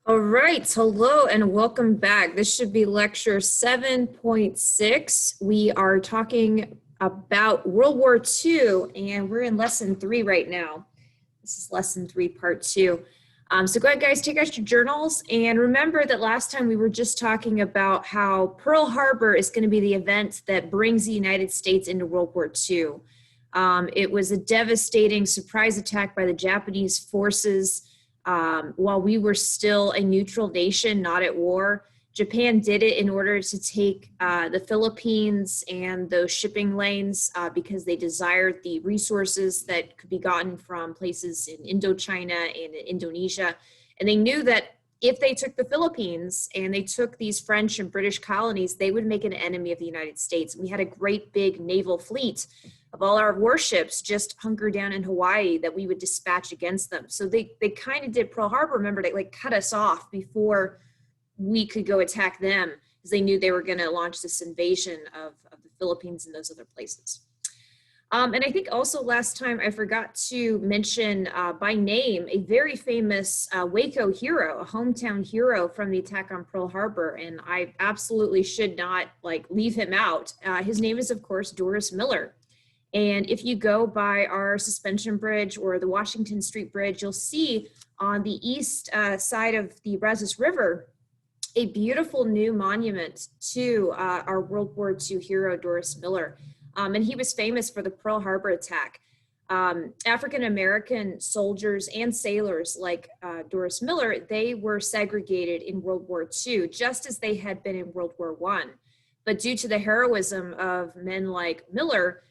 All right, hello and welcome back. This should be lecture 7.6. We are talking about World War II, and we're in lesson 3 right now. This is lesson 3, part 2. So go ahead, guys, take out your journals, and remember that last time we were just talking about how Pearl Harbor is going to be the event that brings the United States into World War II. It was a devastating surprise attack by the Japanese forces. While we were still a neutral nation, not at war. Japan did it in order to take the Philippines and those shipping lanes because they desired the resources that could be gotten from places in Indochina and in Indonesia. And they knew that if they took the Philippines and they took these French and British colonies, they would make an enemy of the United States. We had a great big naval fleet of all our warships just hunker down in Hawaii that we would dispatch against them. So they kind of did Pearl Harbor, remember, they like cut us off before we could go attack them because they knew they were going to launch this invasion of the Philippines and those other places. And I think also last time I forgot to mention by name a very famous Waco hero, a hometown hero from the attack on Pearl Harbor, and I absolutely should not leave him out. His name is, of course, Doris Miller. And if you go by our Suspension Bridge or the Washington Street Bridge, you'll see on the east side of the Brazos River a beautiful new monument to our World War II hero, Doris Miller. And he was famous for the Pearl Harbor attack. African-American soldiers and sailors like Doris Miller, they were segregated in World War II, just as they had been in World War I. But due to the heroism of men like Miller,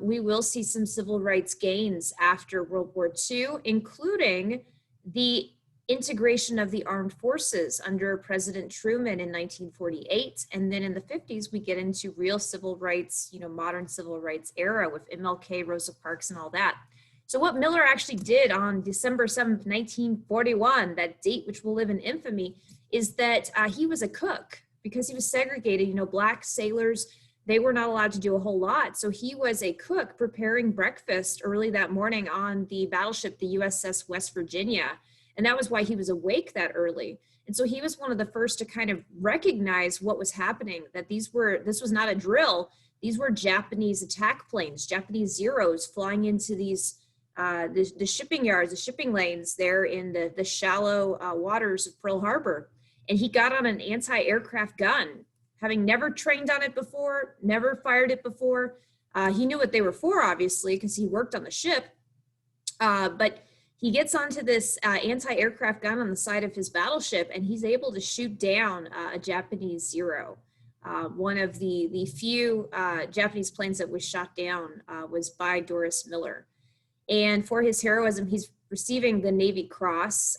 we will see some civil rights gains after World War II, including the integration of the armed forces under President Truman in 1948. And then in the 50s, we get into real civil rights, modern civil rights era with MLK, Rosa Parks, and all that. So what Miller actually did on December 7th, 1941, that date which will live in infamy, is that he was a cook because he was segregated. Black sailors, they were not allowed to do a whole lot. So he was a cook preparing breakfast early that morning on the battleship, the USS West Virginia. And that was why he was awake that early. And so he was one of the first to kind of recognize what was happening, that this was not a drill. These were Japanese attack planes, Japanese Zeros flying into these, the shipping yards, the shipping lanes there in the shallow waters of Pearl Harbor. And he got on an anti-aircraft gun, having never trained on it before, never fired it before. He knew what they were for, obviously, because he worked on the ship. But he gets onto this anti-aircraft gun on the side of his battleship, and he's able to shoot down a Japanese Zero. One of the few Japanese planes that was shot down was by Doris Miller. And for his heroism, he's receiving the Navy Cross.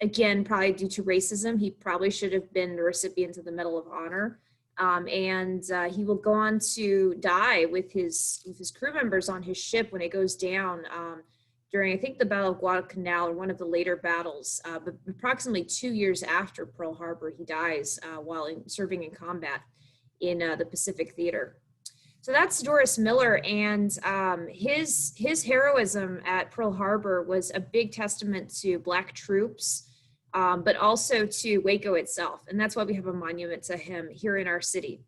Again, probably due to racism, he probably should have been the recipient of the Medal of Honor. And he will go on to die with his crew members on his ship when it goes down during, I think, the Battle of Guadalcanal, or one of the later battles. But approximately 2 years after Pearl Harbor, he dies while serving in combat in the Pacific Theater. So that's Doris Miller, and his heroism at Pearl Harbor was a big testament to Black troops, but also to Waco itself. And that's why we have a monument to him here in our city.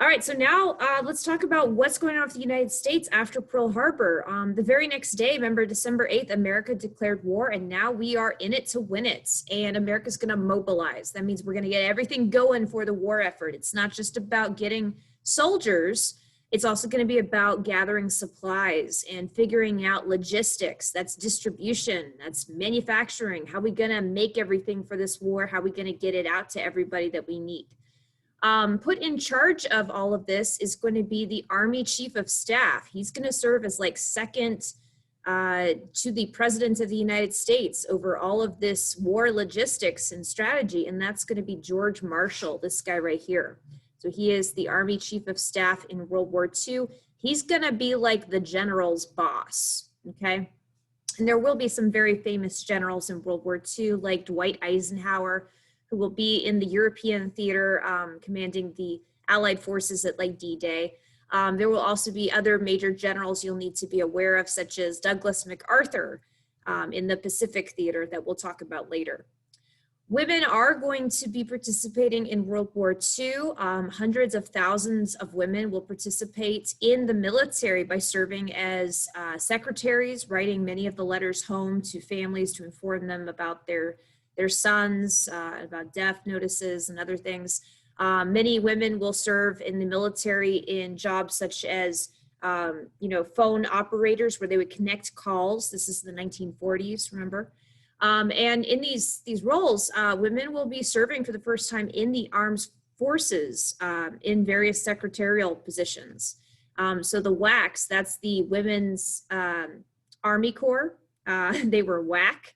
All right, so now let's talk about what's going on with the United States after Pearl Harbor. The very next day, remember, December 8th, America declared war, and now we are in it to win it. And America's going to mobilize. That means we're going to get everything going for the war effort. It's not just about getting soldiers. It's also going to be about gathering supplies and figuring out logistics. That's distribution, that's manufacturing. How are we going to make everything for this war? How are we going to get it out to everybody that we need? Put in charge of all of this is going to be the Army Chief of Staff. He's going to serve as second to the President of the United States over all of this war logistics and strategy, and that's going to be George Marshall, this guy right here. So he is the Army Chief of Staff in World War II. He's going to be like the general's boss, okay? And there will be some very famous generals in World War II, like Dwight Eisenhower, who will be in the European theater commanding the Allied forces at D-Day. There will also be other major generals you'll need to be aware of, such as Douglas MacArthur in the Pacific theater that we'll talk about later. Women are going to be participating in World War II. Hundreds of thousands of women will participate in the military by serving as secretaries, writing many of the letters home to families to inform them about their sons, about death notices and other things. Many women will serve in the military in jobs such as phone operators, where they would connect calls. This is the 1940s, remember? And in these roles, women will be serving for the first time in the armed forces in various secretarial positions. So the WACs, that's the Women's Army Corps. They were WAC.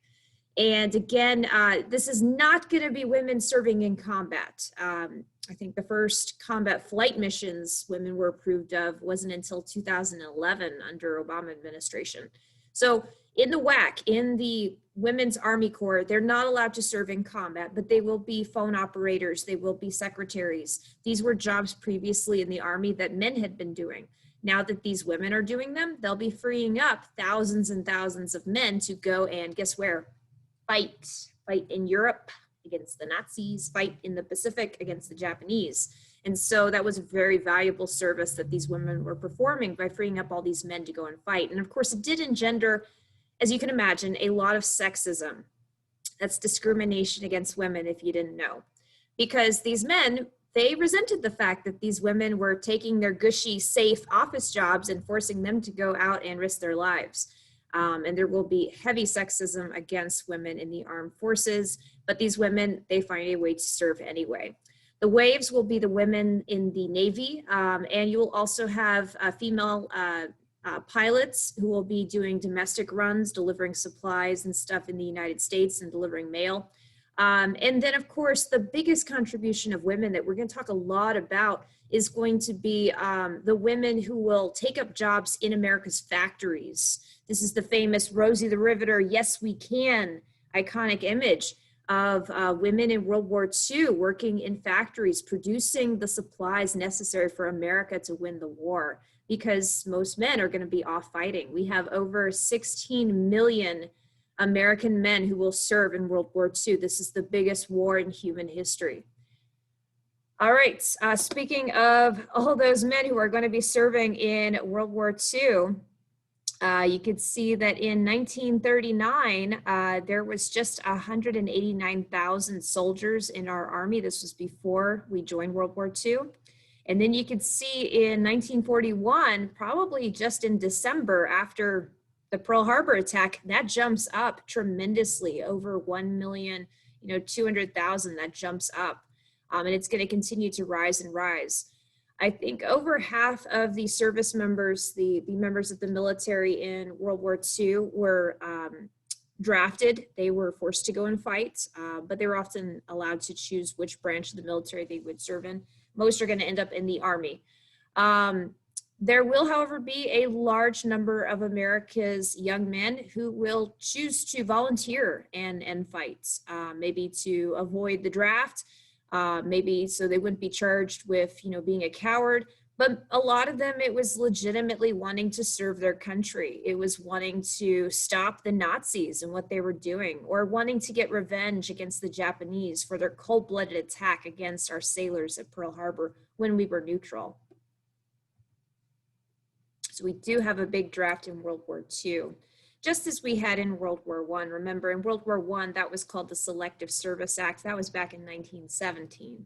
And again, this is not going to be women serving in combat. I think the first combat flight missions women were approved of wasn't until 2011 under Obama administration. So in the WAC, in the Women's Army Corps, they're not allowed to serve in combat, but they will be phone operators, they will be secretaries. These were jobs previously in the Army that men had been doing. Now that these women are doing them, they'll be freeing up thousands and thousands of men to go and guess where? Fight in Europe against the Nazis, fight in the Pacific against the Japanese. And so that was a very valuable service that these women were performing by freeing up all these men to go and fight. And of course, it did engender, as you can imagine, a lot of sexism. That's discrimination against women, if you didn't know. Because these men, they resented the fact that these women were taking their gushy, safe office jobs and forcing them to go out and risk their lives. And there will be heavy sexism against women in the armed forces, but these women, they find a way to serve anyway. The waves will be the women in the Navy, and you will also have female pilots who will be doing domestic runs, delivering supplies and stuff in the United States and delivering mail. And then, of course, the biggest contribution of women that we're going to talk a lot about is going to be the women who will take up jobs in America's factories. This is the famous Rosie the Riveter, "Yes, we can" iconic image of women in World War II working in factories, producing the supplies necessary for America to win the war, because most men are going to be off fighting. We have over 16 million American men who will serve in World War II. This is the biggest war in human history. All right, speaking of all those men who are going to be serving in World War II, you could see that in 1939, there was just 189,000 soldiers in our Army. This was before we joined World War II. And then you could see in 1941, probably just in December after the Pearl Harbor attack, that jumps up tremendously, over 1,200,000, that jumps up. And it's going to continue to rise and rise. I think over half of the service members, the members of the military in World War II were drafted. They were forced to go and fight, but they were often allowed to choose which branch of the military they would serve in. Most are going to end up in the Army. There will, however, be a large number of America's young men who will choose to volunteer and fight, maybe to avoid the draft, maybe so they wouldn't be charged with, being a coward. But a lot of them, it was legitimately wanting to serve their country. It was wanting to stop the Nazis and what they were doing, or wanting to get revenge against the Japanese for their cold-blooded attack against our sailors at Pearl Harbor when we were neutral. So we do have a big draft in World War II, just as we had in World War I. Remember, in World War I, that was called the Selective Service Act. That was back in 1917.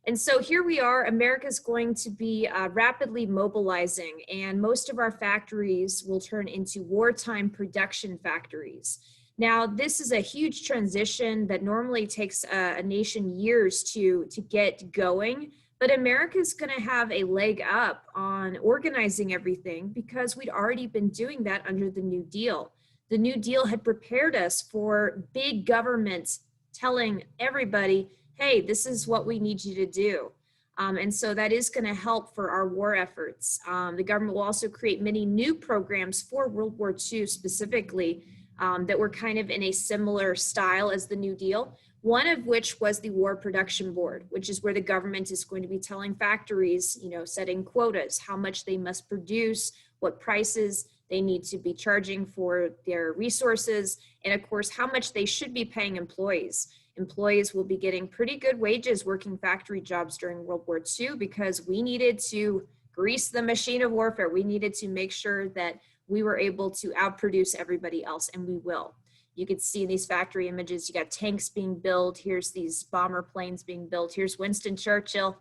And so here we are, America's going to be rapidly mobilizing, and most of our factories will turn into wartime production factories. Now, this is a huge transition that normally takes a nation years to get going, but America's going to have a leg up on organizing everything because we'd already been doing that under the New Deal. The New Deal had prepared us for big governments telling everybody, hey, this is what we need you to do. And so that is going to help for our war efforts. The government will also create many new programs for World War II specifically that were kind of in a similar style as the New Deal. One of which was the War Production Board, which is where the government is going to be telling factories, setting quotas, how much they must produce, what prices they need to be charging for their resources, and of course, how much they should be paying employees. Employees will be getting pretty good wages working factory jobs during World War II because we needed to grease the machine of warfare. We needed to make sure that we were able to outproduce everybody else, and we will. You can see these factory images. You got tanks being built. Here's these bomber planes being built. Here's Winston Churchill.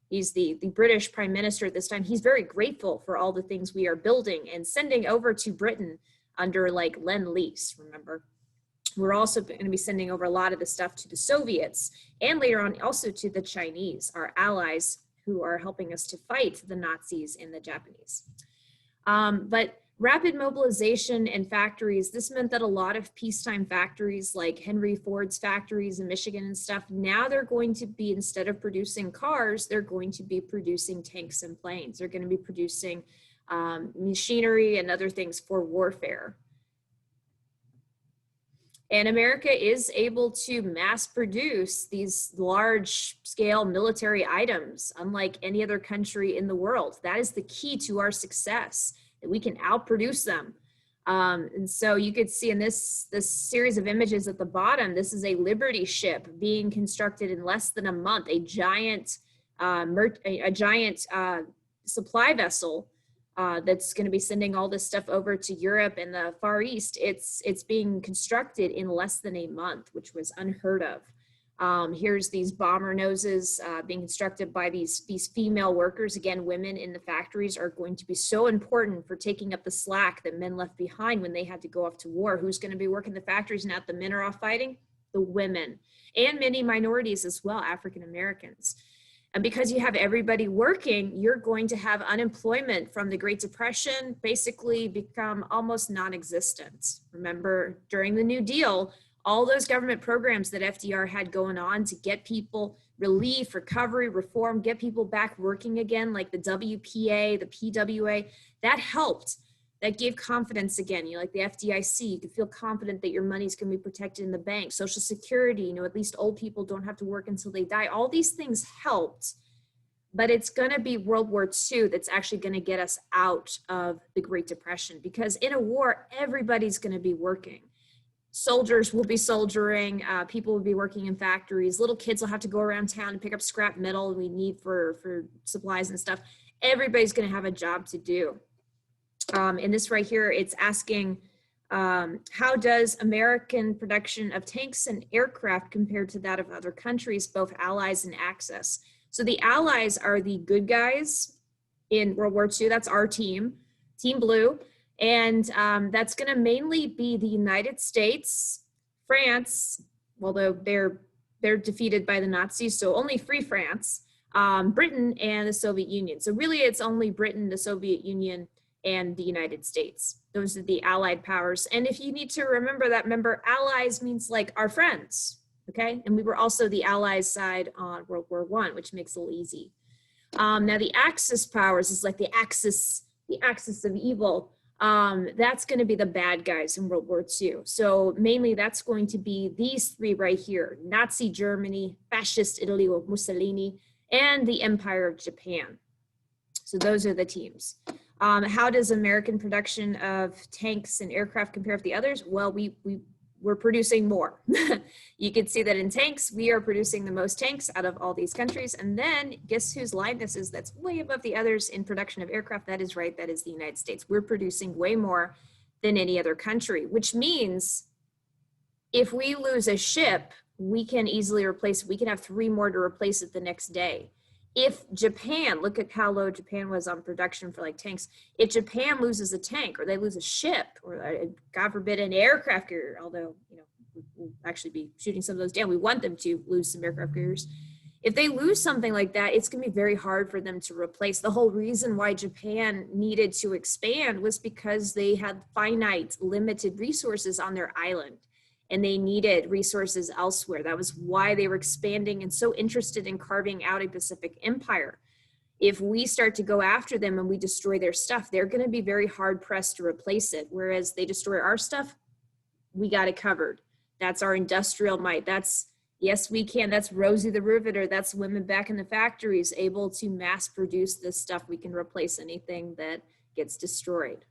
He's the British Prime Minister at this time. He's very grateful for all the things we are building and sending over to Britain under like Lend-Lease, remember? We're also going to be sending over a lot of the stuff to the Soviets and later on also to the Chinese, our allies who are helping us to fight the Nazis and the Japanese. But rapid mobilization and factories, this meant that a lot of peacetime factories like Henry Ford's factories in Michigan and stuff, now they're going to be, instead of producing cars, they're going to be producing tanks and planes. They're going to be producing machinery and other things for warfare. And America is able to mass produce these large scale military items, unlike any other country in the world. That is the key to our success, that we can outproduce them. And so you could see in this series of images at the bottom, this is a Liberty ship being constructed in less than a month, a giant supply vessel that's going to be sending all this stuff over to Europe and the Far East. It's being constructed in less than a month, which was unheard of. Here's these bomber noses being constructed by these female workers. Again, women in the factories are going to be so important for taking up the slack that men left behind when they had to go off to war. Who's going to be working the factories now that the men are off fighting? The women, and many minorities as well, African Americans. And because you have everybody working, you're going to have unemployment from the Great Depression basically become almost non-existent. Remember, during the New Deal, all those government programs that FDR had going on to get people relief, recovery, reform, get people back working again, like the WPA, the PWA, that helped. That gave confidence again. You know, like the FDIC, you could feel confident that your money's going to be protected in the bank. Social Security, you know, at least old people don't have to work until they die. All these things helped, but it's going to be World War II that's actually going to get us out of the Great Depression, because in a war, everybody's going to be working. Soldiers will be soldiering, people will be working in factories, little kids will have to go around town and pick up scrap metal we need for supplies and stuff. Everybody's going to have a job to do. In this right here, it's asking, how does American production of tanks and aircraft compare to that of other countries, both allies and Axis? So the allies are the good guys in World War II. That's our team, Team Blue. And that's going to mainly be the United States, France, although they're defeated by the Nazis, so only Free France, Britain, and the Soviet Union. So really it's only Britain, the Soviet Union, and the United States. Those are the allied powers. And if you need to remember that, remember, allies means like our friends, okay? And we were also the allies side on World War I, which makes it a little easy. Now the Axis powers is like the axis of evil. That's going to be the bad guys in World War II. So mainly that's going to be these three right here: Nazi Germany, Fascist Italy with Mussolini, and the Empire of Japan. So those are the teams. How does American production of tanks and aircraft compare with the others? Well, we're producing more. You can see that in tanks, we are producing the most tanks out of all these countries. And then guess whose line this is that's way above the others in production of aircraft? That is right, that is the United States. We're producing way more than any other country, which means if we lose a ship, we can easily replace it. We can have 3 more to replace it the next day. If Japan, look at how low Japan was on production for like tanks. If Japan loses a tank, or they lose a ship, or God forbid an aircraft carrier, although, you know, we'll actually be shooting some of those down. We want them to lose some aircraft carriers. If they lose something like that, it's gonna be very hard for them to replace. The whole reason why Japan needed to expand was because they had finite, limited resources on their island, and they needed resources elsewhere. That was why they were expanding and so interested in carving out a Pacific empire. If we start to go after them and we destroy their stuff, they're going to be very hard pressed to replace it. Whereas they destroy our stuff, we got it covered. That's our industrial might. That's, yes, we can. That's Rosie the Riveter. That's women back in the factories able to mass produce this stuff. We can replace anything that gets destroyed.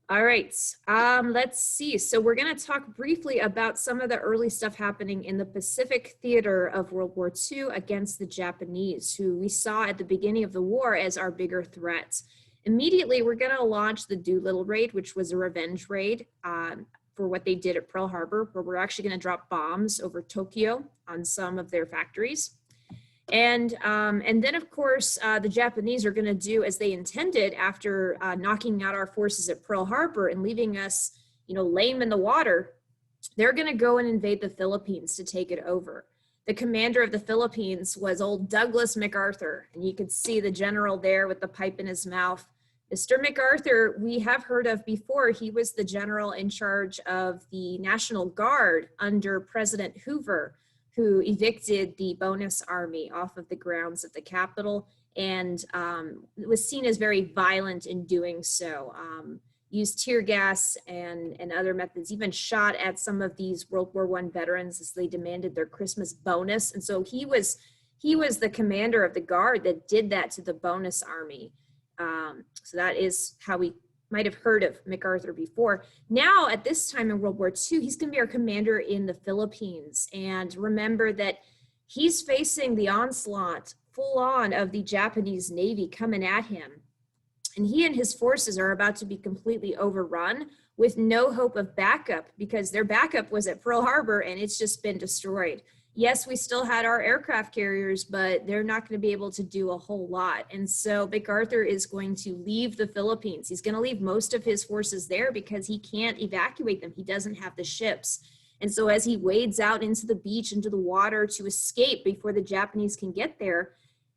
All right, let's see. So we're going to talk briefly about some of the early stuff happening in the Pacific theater of World War II against the Japanese, who we saw at the beginning of the war as our bigger threat. Immediately, we're going to launch the Doolittle raid, which was a revenge raid for what they did at Pearl Harbor, where we're actually going to drop bombs over Tokyo on some of their factories. And then, of course, the Japanese are going to do as they intended after knocking out our forces at Pearl Harbor and leaving us, lame in the water. They're going to go and invade the Philippines to take it over. The commander of the Philippines was old Douglas MacArthur, and you could see the general there with the pipe in his mouth. Mr. MacArthur, we have heard of before. He was the general in charge of the National Guard under President Hoover, who evicted the bonus army off of the grounds of the Capitol and was seen as very violent in doing so. Used tear gas and other methods, even shot at some of these World War I veterans as they demanded their Christmas bonus. And so he was the commander of the Guard that did that to the bonus army. So that is how we might have heard of MacArthur before. Now, at this time in World War II, he's going to be our commander in the Philippines. And remember that he's facing the onslaught full on of the Japanese Navy coming at him. And he and his forces are about to be completely overrun with no hope of backup, because their backup was at Pearl Harbor and it's just been destroyed. Yes, we still had our aircraft carriers, but they're not going to be able to do a whole lot. And so MacArthur is going to leave the Philippines. He's going to leave most of his forces there because he can't evacuate them. He doesn't have the ships. And so as he wades out into the beach, into the water to escape before the Japanese can get there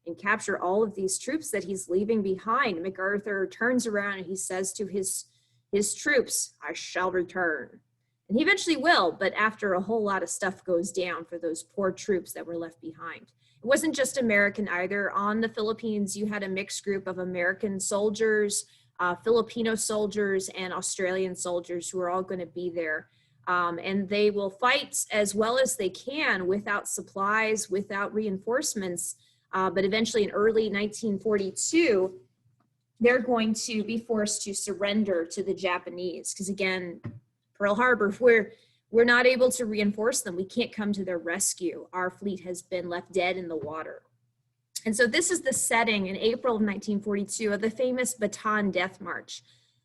and capture all of these troops that he's leaving behind, MacArthur turns around and he says to his troops, "I shall return." And he eventually will, but after a whole lot of stuff goes down for those poor troops that were left behind. It wasn't just American either. On the Philippines, you had a mixed group of American soldiers, Filipino soldiers, and Australian soldiers who are all going to be there. And they will fight as well as they can without supplies, without reinforcements. But eventually in early 1942, they're going to be forced to surrender to the Japanese. Because again, Pearl Harbor, we're not able to reinforce them. We can't come to their rescue. Our fleet has been left dead in the water. And so this is the setting in April of 1942 of the famous Bataan Death March.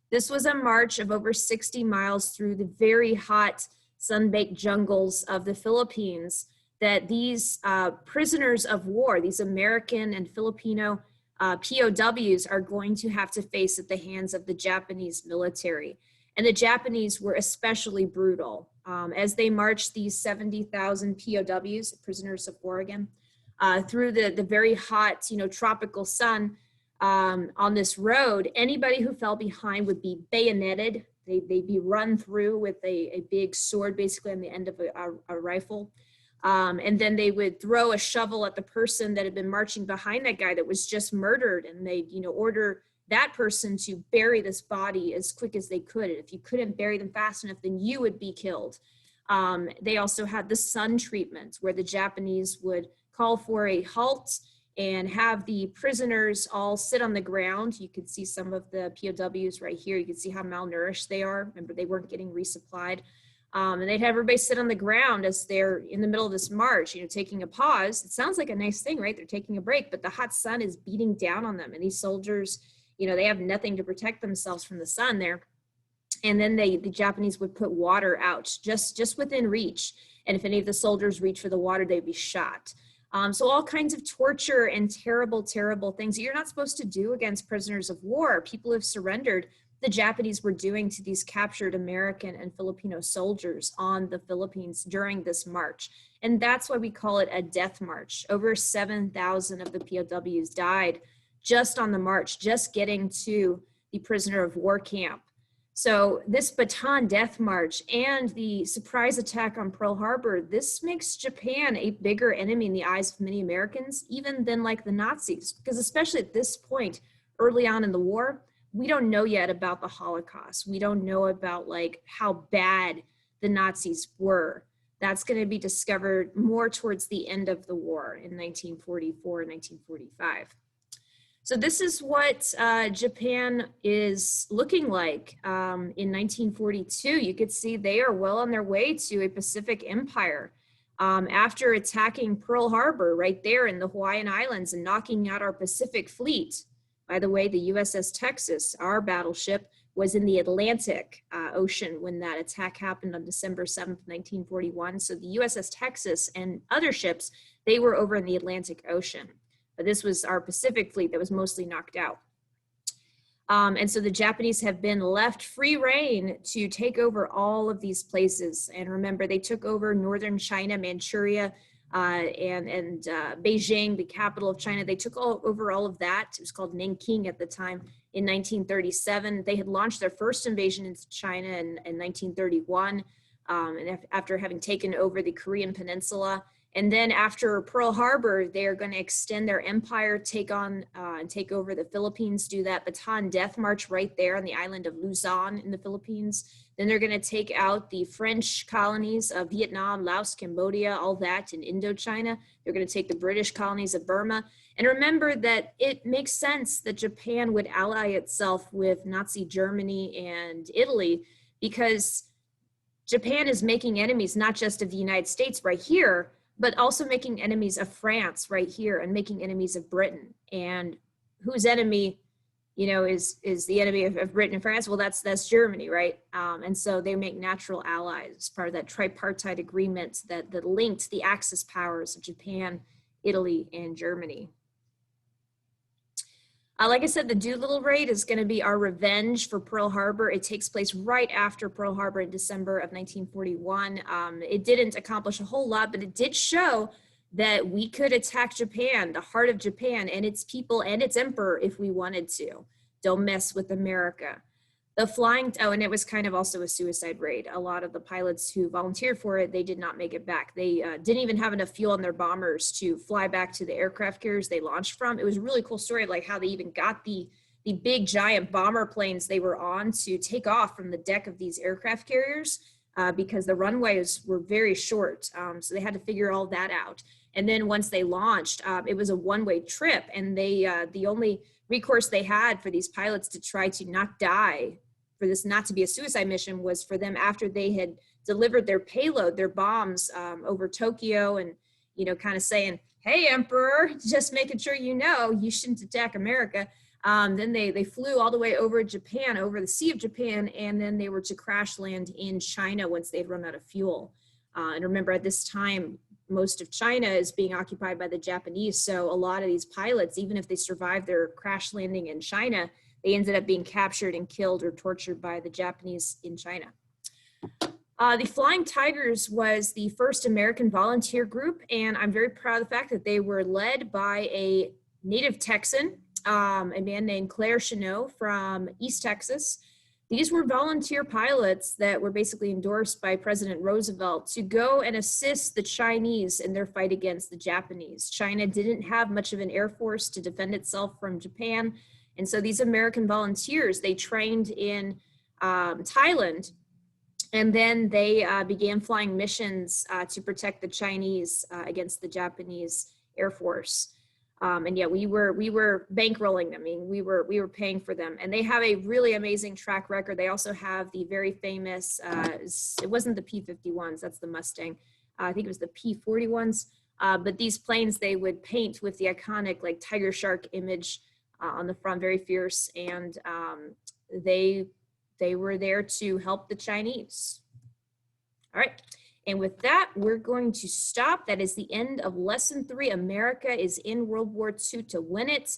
This was a march of over 60 miles through the very hot, sun-baked jungles of the Philippines that these prisoners of war, these American and Filipino POWs, are going to have to face at the hands of the Japanese military. And the Japanese were especially brutal. As they marched these 70,000 POWs, prisoners of war again, through the very hot, tropical sun on this road, anybody who fell behind would be bayoneted. They'd be run through with a big sword, basically on the end of a rifle. And then they would throw a shovel at the person that had been marching behind that guy that was just murdered. And they'd, order that person to bury this body as quick as they could. And if you couldn't bury them fast enough, then you would be killed. They also had the sun treatment, where the Japanese would call for a halt and have the prisoners all sit on the ground. You could see some of the POWs right here. You can see how malnourished they are. Remember, they weren't getting resupplied. And they'd have everybody sit on the ground as they're in the middle of this march, taking a pause. It sounds like a nice thing, right? They're taking a break, but the hot sun is beating down on them. And these soldiers, they have nothing to protect themselves from the sun there. And then the Japanese would put water out just within reach. And if any of the soldiers reach for the water, they'd be shot. So all kinds of torture and terrible, terrible things that you're not supposed to do against prisoners of war. People who have surrendered, the Japanese were doing to these captured American and Filipino soldiers on the Philippines during this march. And that's why we call it a death march. Over 7,000 of the POWs died just on the march, just getting to the prisoner of war camp. So this Bataan Death March and the surprise attack on Pearl Harbor, this makes Japan a bigger enemy in the eyes of many Americans, even than like the Nazis, because especially at this point, early on in the war, we don't know yet about the Holocaust. We don't know about like how bad the Nazis were. That's going to be discovered more towards the end of the war in 1944 and 1945. So this is what Japan is looking like in 1942. You could see they are well on their way to a Pacific empire. After attacking Pearl Harbor right there in the Hawaiian Islands and knocking out our Pacific fleet. By the way, the USS Texas, our battleship, was in the Atlantic Ocean when that attack happened on December 7th, 1941. So the USS Texas and other ships, they were over in the Atlantic Ocean. But this was our Pacific fleet that was mostly knocked out. And so the Japanese have been left free reign to take over all of these places. And remember, they took over northern China, Manchuria, and Beijing, the capital of China. They took over all of that. It was called Nanking at the time in 1937. They had launched their first invasion into China in 1931, and after having taken over the Korean Peninsula. And then after Pearl Harbor, they are going to extend their empire, take on and take over the Philippines, do that Bataan Death March right there on the island of Luzon in the Philippines. Then they're going to take out the French colonies of Vietnam, Laos, Cambodia, all that in Indochina. They're going to take the British colonies of Burma. And remember that it makes sense that Japan would ally itself with Nazi Germany and Italy, because Japan is making enemies not just of the United States right here, but also making enemies of France right here and making enemies of Britain. And whose enemy, you know, is the enemy of Britain and France? Well, that's Germany, right? And so they make natural allies as part of that tripartite agreement that linked the Axis powers of Japan, Italy, and Germany. Like I said, the Doolittle raid is going to be our revenge for Pearl Harbor. It takes place right after Pearl Harbor in December of 1941. It didn't accomplish a whole lot, but it did show that we could attack Japan, the heart of Japan, and its people and its emperor if we wanted to. Don't mess with America. The flying, oh, and it was kind of also a suicide raid. A lot of the pilots who volunteered for it, they did not make it back. They didn't even have enough fuel in their bombers to fly back to the aircraft carriers they launched from. It was a really cool story of like how they even got the big giant bomber planes they were on to take off from the deck of these aircraft carriers because the runways were very short. So they had to figure all that out. And then once they launched, it was a one-way trip, and they the only recourse they had for these pilots to try to not die, for this not to be a suicide mission, was for them, after they had delivered their payload, their bombs over Tokyo, and, you know, kind of saying, hey, Emperor, just making sure you know you shouldn't attack America. Then they flew all the way over Japan, over the Sea of Japan, and then they were to crash land in China once they'd run out of fuel. And remember, at this time, most of China is being occupied by the Japanese. So a lot of these pilots, even if they survived their crash landing in China, they ended up being captured and killed or tortured by the Japanese in China. The Flying Tigers was the first American volunteer group, and I'm very proud of the fact that they were led by a native Texan, a man named Claire Chenot from East Texas. These were volunteer pilots that were basically endorsed by President Roosevelt to go and assist the Chinese in their fight against the Japanese. China didn't have much of an air force to defend itself from Japan. And so these American volunteers, they trained in Thailand, and then they began flying missions to protect the Chinese against the Japanese Air Force. And yeah, we were bankrolling them. I mean, we were paying for them, and they have a really amazing track record. They also have the very famous, it wasn't the P-51s, that's the Mustang. I think it was the P-41s. But these planes, they would paint with the iconic like tiger shark image on the front, very fierce. And they were there to help the Chinese. All right. And with that, we're going to stop. That is the end of lesson 3. America is in World War II to win it.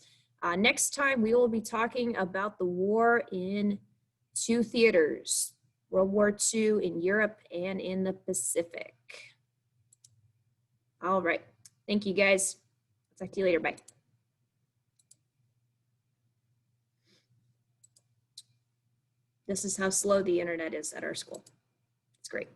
Next time, we will be talking about the war in 2 theaters, World War II in Europe and in the Pacific. All right. Thank you, guys. Talk to you later. Bye. This is how slow the internet is at our school. It's great.